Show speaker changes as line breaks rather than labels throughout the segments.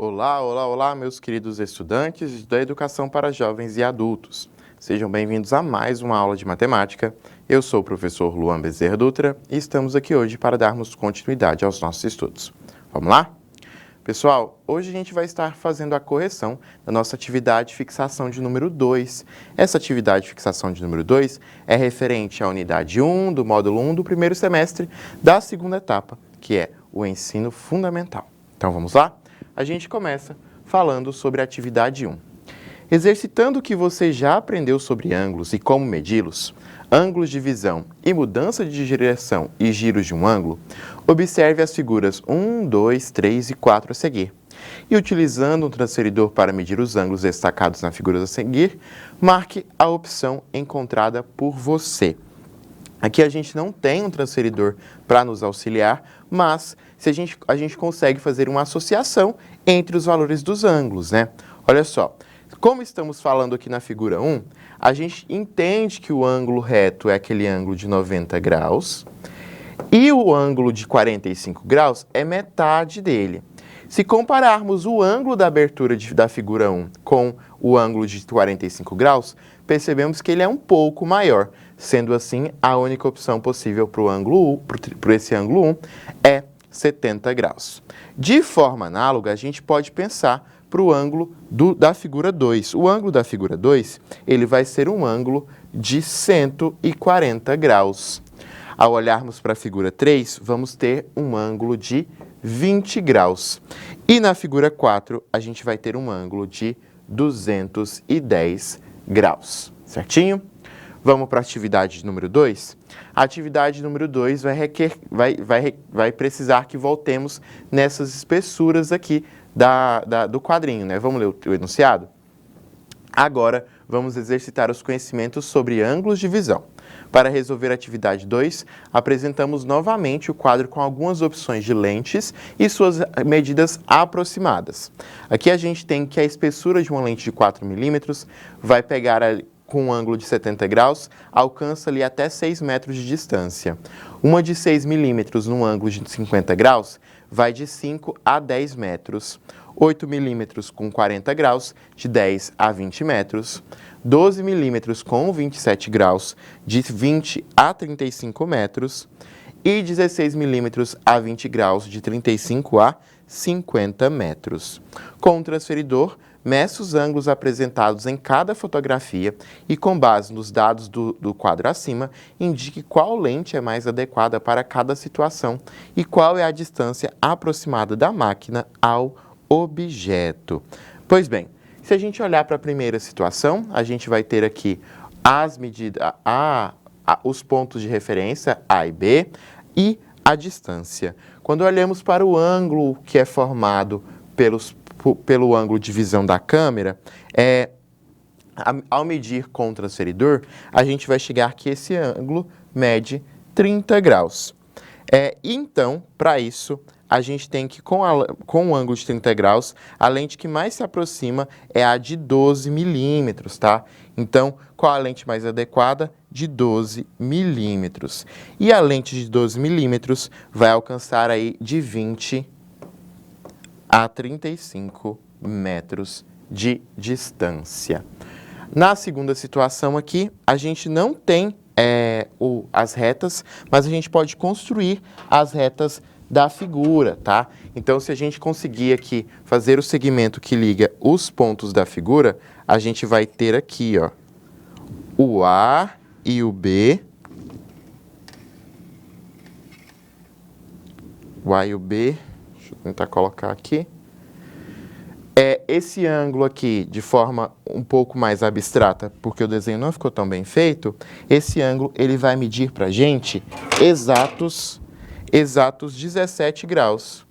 Olá, olá, olá, meus queridos estudantes da Educação para Jovens e Adultos. Sejam bem-vindos a mais uma aula de matemática. Eu sou o professor Luan Bezerra Dutra e estamos aqui hoje para darmos continuidade aos nossos estudos. Vamos lá? Pessoal, hoje a gente vai estar fazendo a correção da nossa atividade de fixação de número 2. Essa atividade de fixação de número 2 é referente à unidade 1 do módulo 1 do primeiro semestre da segunda etapa, que é o ensino fundamental. Então vamos lá? A gente começa falando sobre a atividade 1. Exercitando o que você já aprendeu sobre ângulos e como medi-los, ângulos de visão e mudança de direção e giros de um ângulo, observe as figuras 1, 2, 3 e 4 a seguir. E utilizando um transferidor para medir os ângulos destacados na figura a seguir, marque a opção encontrada por você. Aqui a gente não tem um transferidor para nos auxiliar, mas a gente consegue fazer uma associação entre os valores dos ângulos, né? Olha só, como estamos falando aqui na figura 1, a gente entende que o ângulo reto é aquele ângulo de 90 graus e o ângulo de 45 graus é metade dele. Se compararmos o ângulo da abertura da figura 1 com o ângulo de 45 graus, percebemos que ele é um pouco maior. Sendo assim, a única opção possível para esse ângulo 1 é 70 graus. De forma análoga, a gente pode pensar para o ângulo da figura 2. O ângulo da figura 2, ele vai ser um ângulo de 140 graus. Ao olharmos para a figura 3, vamos ter um ângulo de 20 graus. E na figura 4, a gente vai ter um ângulo de 210 graus. Certinho? Vamos para a atividade número 2? A atividade número 2 vai precisar que voltemos nessas espessuras aqui do quadrinho, né? Vamos ler o enunciado? Agora, vamos exercitar os conhecimentos sobre ângulos de visão. Para resolver a atividade 2, apresentamos novamente o quadro com algumas opções de lentes e suas medidas aproximadas. Aqui a gente tem que a espessura de uma lente de 4 milímetros vai pegar com um ângulo de 70 graus, alcança ali até 6 metros de distância. Uma de 6 milímetros num ângulo de 50 graus vai de 5 a 10 metros. 8 milímetros com 40 graus, de 10 a 20 metros. 12 milímetros com 27 graus, de 20 a 35 metros. E 16 milímetros a 20 graus, de 35 a 50 metros. Com o transferidor, meça os ângulos apresentados em cada fotografia e, com base nos dados do quadro acima, indique qual lente é mais adequada para cada situação e qual é a distância aproximada da máquina ao objeto. Pois bem, se a gente olhar para a primeira situação, a gente vai ter aqui as medidas, os pontos de referência A e B e a distância. Quando olhamos para o ângulo que é formado pelo ângulo de visão da câmera, ao medir com o transferidor, a gente vai chegar que esse ângulo mede 30 graus. Então, para isso, a gente tem que, com o ângulo de 30 graus, a lente que mais se aproxima é a de 12 milímetros, tá? Então, qual a lente mais adequada? De 12 milímetros. E a lente de 12 milímetros vai alcançar aí de 20 a 35 metros de distância. Na segunda situação aqui, a gente não tem as retas, mas a gente pode construir as retas da figura, tá? Então, se a gente conseguir aqui fazer o segmento que liga os pontos da figura, a gente vai ter aqui, ó, o A e o B. O A e o B. Deixa eu tentar colocar aqui. Esse ângulo aqui, de forma um pouco mais abstrata, porque o desenho não ficou tão bem feito, esse ângulo ele vai medir para a gente exatos 17 graus.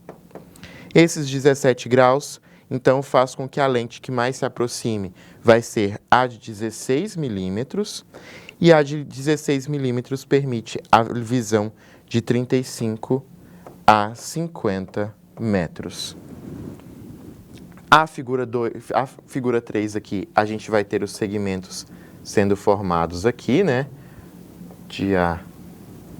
Esses 17 graus, então, faz com que a lente que mais se aproxime vai ser a de 16 milímetros, e a de 16 milímetros permite a visão de 35 a 50 metros. A figura 3 aqui, a gente vai ter os segmentos sendo formados aqui, né? De A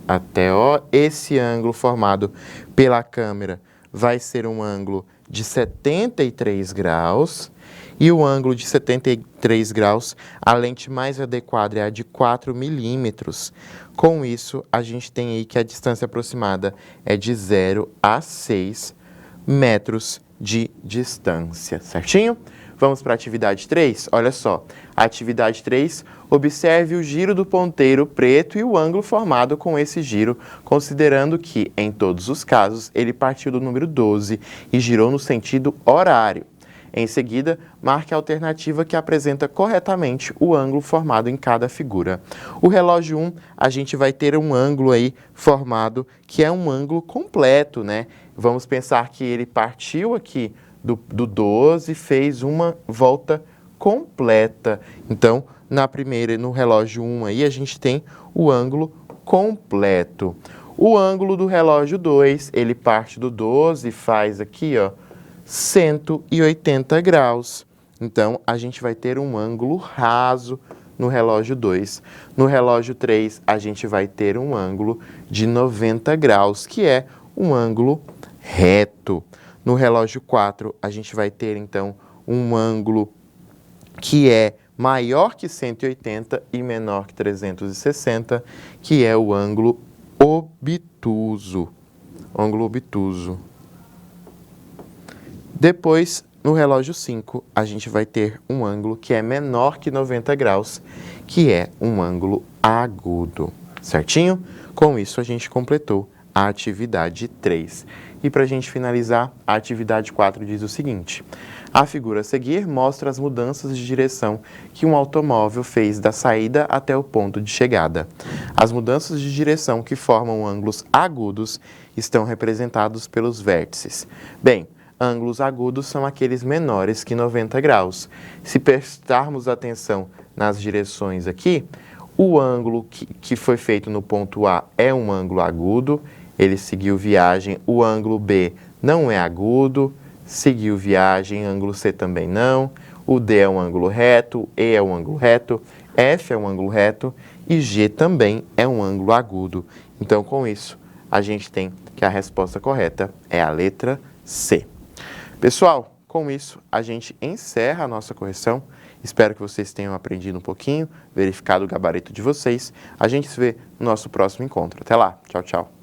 até O. Esse ângulo formado pela câmera vai ser um ângulo de 73 graus e o ângulo de 73 graus, a lente mais adequada é a de 4 milímetros. Com isso, a gente tem aí que a distância aproximada é de 0 a 6 metros de distância, certinho? Vamos para a atividade 3? Olha só, a atividade 3, observe o giro do ponteiro preto e o ângulo formado com esse giro, considerando que, em todos os casos, ele partiu do número 12 e girou no sentido horário. Em seguida, marque a alternativa que apresenta corretamente o ângulo formado em cada figura. O relógio 1, a gente vai ter um ângulo aí formado que é um ângulo completo, né? Vamos pensar que ele partiu aqui do 12 e fez uma volta completa. Então, no relógio 1 aí, a gente tem o ângulo completo. O ângulo do relógio 2, ele parte do 12 e faz aqui, ó, 180 graus. Então, a gente vai ter um ângulo raso no relógio 2. No relógio 3, a gente vai ter um ângulo de 90 graus, que é um ângulo reto. No relógio 4, a gente vai ter, então, um ângulo que é maior que 180 e menor que 360, que é o ângulo obtuso. Ângulo obtuso. Depois, no relógio 5, a gente vai ter um ângulo que é menor que 90 graus, que é um ângulo agudo, certinho? Com isso, a gente completou a atividade 3. E para a gente finalizar, a atividade 4 diz o seguinte: a figura a seguir mostra as mudanças de direção que um automóvel fez da saída até o ponto de chegada. As mudanças de direção que formam ângulos agudos estão representados pelos vértices. Bem, ângulos agudos são aqueles menores que 90 graus. Se prestarmos atenção nas direções aqui, o ângulo que foi feito no ponto A é um ângulo agudo, ele seguiu viagem, o ângulo B não é agudo, seguiu viagem, ângulo C também não, o D é um ângulo reto, E é um ângulo reto, F é um ângulo reto e G também é um ângulo agudo. Então, com isso, a gente tem que a resposta correta é a letra C. Pessoal, com isso, a gente encerra a nossa correção. Espero que vocês tenham aprendido um pouquinho, verificado o gabarito de vocês. A gente se vê no nosso próximo encontro. Até lá. Tchau, tchau.